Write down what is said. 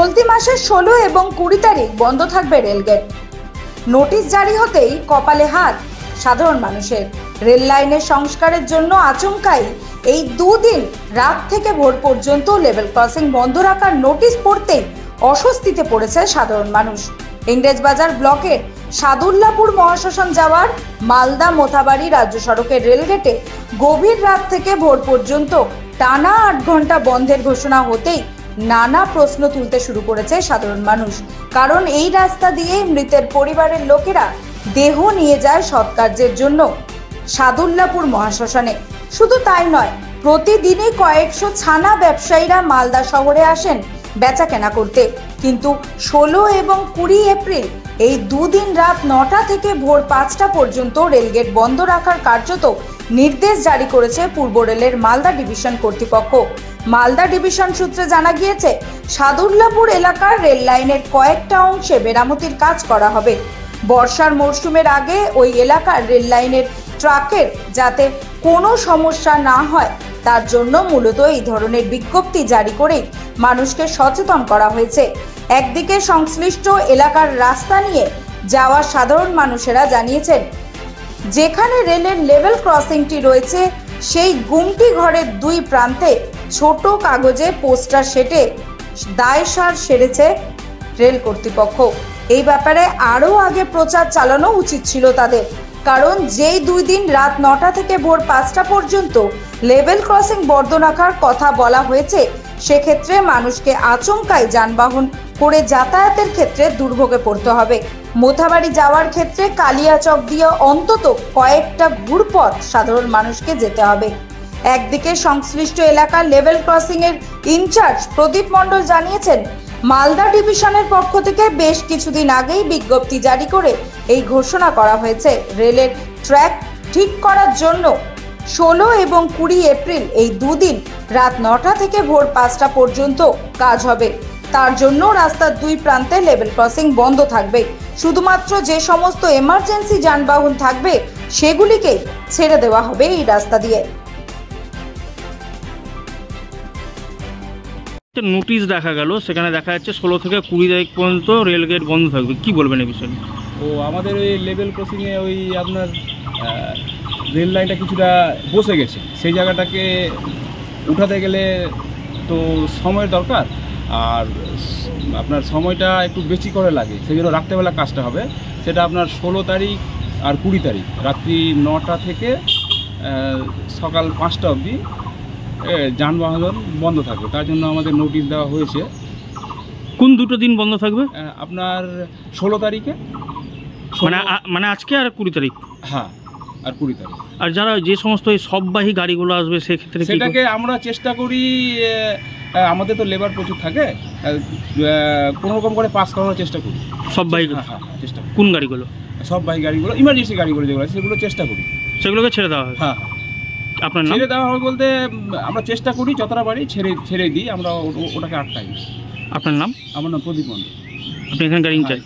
চলতি মাসের 16 এবং 20 তারিখ বন্ধ থাকবে রেলগেট। নোটিশ জারি হতেই কপালে হাত সাধারণ মানুষের। রেল লাইনের সংস্কারের জন্য আচমকাই এই দুদিন রাত থেকে ভোর পর্যন্ত লেভেল ক্রসিং বন্ধ রাখার নোটিশ পড়তেই অস্বস্তিতে পড়েছে সাধারণ মানুষ। ইংরেজবাজার ব্লকের সাদুল্লাপুর মহাশ্মশান যাওয়ার মালদা মোথাবাড়ি রাজ্য সড়কের রেলগেটে গভীর রাত থেকে ভোর পর্যন্ত টানা 8 ঘন্টা বন্ধের ঘোষণা হতেই নানা প্রশ্ন তুলতে শুরু করেছে সাধারণ মানুষ। কারণ এই রাস্তা দিয়ে মৃতের পরিবারের লোকেরা দেহ নিয়ে যায় সৎকার্যের জন্য সাদুল্লাপুর মহাশ্মশানে। শুধু তাই নয়, প্রতিদিনই কয়েকশো ছানা ব্যবসায়ীরা মালদা শহরে আসেন বেচা কেনা করতে। কিন্তু 16 এবং 20 এপ্রিল এই দুদিন রাত 9টা থেকে ভোর 5টা পর্যন্ত রেলগেট বন্ধ রাখার কার্যত নির্দেশ জারি করেছে পূর্ব রেলের মালদা ডিভিশন কর্তৃপক্ষ। মালদা ডিভিশন সূত্রে জানা গিয়েছে, সাদুল্লাপুর এলাকার রেল লাইনের কয়েকটা অংশে মেরামতির কাজ করা হবে। বর্ষার মরশুমের আগে ওই এলাকার রেল লাইনের ট্রাকের যাতে কোনো সমস্যা না হয় তার জন্য মূলত এই ধরনের বিজ্ঞপ্তি জারি করে মানুষকে সচেতন করা হয়েছে। একদিকে সংশ্লিষ্ট এলাকার রাস্তা নিয়ে যাওয়া সাধারণ মানুষেরা জানিয়েছেন, যেখানে রেলের লেভেল ক্রসিংটি রয়েছে সেই গুমটি ঘরের দুই প্রান্তে ছোট কাগজে পোস্টার সেটে দায়সার সেরেছে রেল কর্তৃপক্ষ। এই ব্যাপারে আরও আগে প্রচার চালানো উচিত ছিল তাদের। কারণ যেই 2 দিন রাত 9টা থেকে ভোর 5টা পর্যন্ত লেভেল ক্রসিং বন্ধ রাখার কথা বলা হয়েছে, সেক্ষেত্রে মানুষকে আচমকাই যানবাহন করে যাতায়াতের ক্ষেত্রে দুর্ভোগে পড়তে হবে। মোথাবাড়ি যাওয়ার ক্ষেত্রে কালিয়াচক দিয়ে অন্তত কয়েকটা ঘুরপথ সাধারণ মানুষকে যেতে হবে। একদিকে সংশ্লিষ্ট এলাকার লেভেল ক্রসিং এর ইনচার্জ প্রদীপ মণ্ডল জানিয়েছেন, মালদা ডিভিশনের পক্ষ থেকে বেশ কিছুদিন আগেই বিজ্ঞপ্তি জারি করে এই ঘোষণা করা হয়েছে, রেলের ট্র্যাক ঠিক করার জন্য 16 এবং 20 এপ্রিল এই দুদিন রাত 9টা থেকে ভোর 5টা পর্যন্ত কাজ হবে। তার জন্য রাস্তার দুই প্রান্তে লেভেল ক্রসিং বন্ধ থাকবে। শুধুমাত্র যে সমস্ত এমার্জেন্সি যানবাহন থাকবে সেগুলিকেই ছেড়ে দেওয়া হবে এই রাস্তা দিয়ে। নোটিশ দেখা গেল, সেখানে দেখা যাচ্ছে 16 থেকে 20 তারিখ পর্যন্ত রেলগেট বন্ধ থাকবে, কি বলবেন এই বিষয়ে? ও আমাদের ওই লেভেল ক্রসিংয়ে ওই আপনার রেল লাইনটা কিছুটা বসে গেছে, সেই জায়গাটাকে উঠাতে গেলে তো সময়ের দরকার, আর আপনার সময়টা একটু বেশি করে লাগে, সেই জন্য রাত্রেবেলা কাজটা হবে। সেটা আপনার 16 তারিখ আর 20 তারিখ রাত্রি 9টা থেকে সকাল 5টা অবধি যানবাহন বন্ধ থাকবে। তার জন্য আমাদের নোটিশ দেওয়া হয়েছে। কোন দুটো দিন বন্ধ থাকবে? আপনার 16 তারিখে, মানে আজকে, আর 20 তারিখ। হ্যাঁ, আর 20 তারিখ। আর যারা যে সমস্ত এই সববাহী গাড়িগুলো আসবে সেক্ষেত্রে সেটাকে আমরা চেষ্টা করি, আমাদের তো লেবার প্রচুর থাকে, কোনো রকম করে পাস করানোর চেষ্টা করি সববাহী। হ্যাঁ, চেষ্টা করি। কোন গাড়িগুলো? সববাহী গাড়িগুলো, ইমার্জেন্সি গাড়িগুলো যেগুলো আছে সেগুলো চেষ্টা করি সেগুলোকে ছেড়ে দেওয়া হয়। হ্যাঁ, আপনার ছেড়ে দেওয়া হবে বলতে আমরা চেষ্টা করি যতটা পারি ছেড়ে দিই, আমরা ওটাকে আটকাই। আপনার নাম? আমার নাম প্রদীপ মণ্ডল। আপনি এখানকার ইনচার্জ?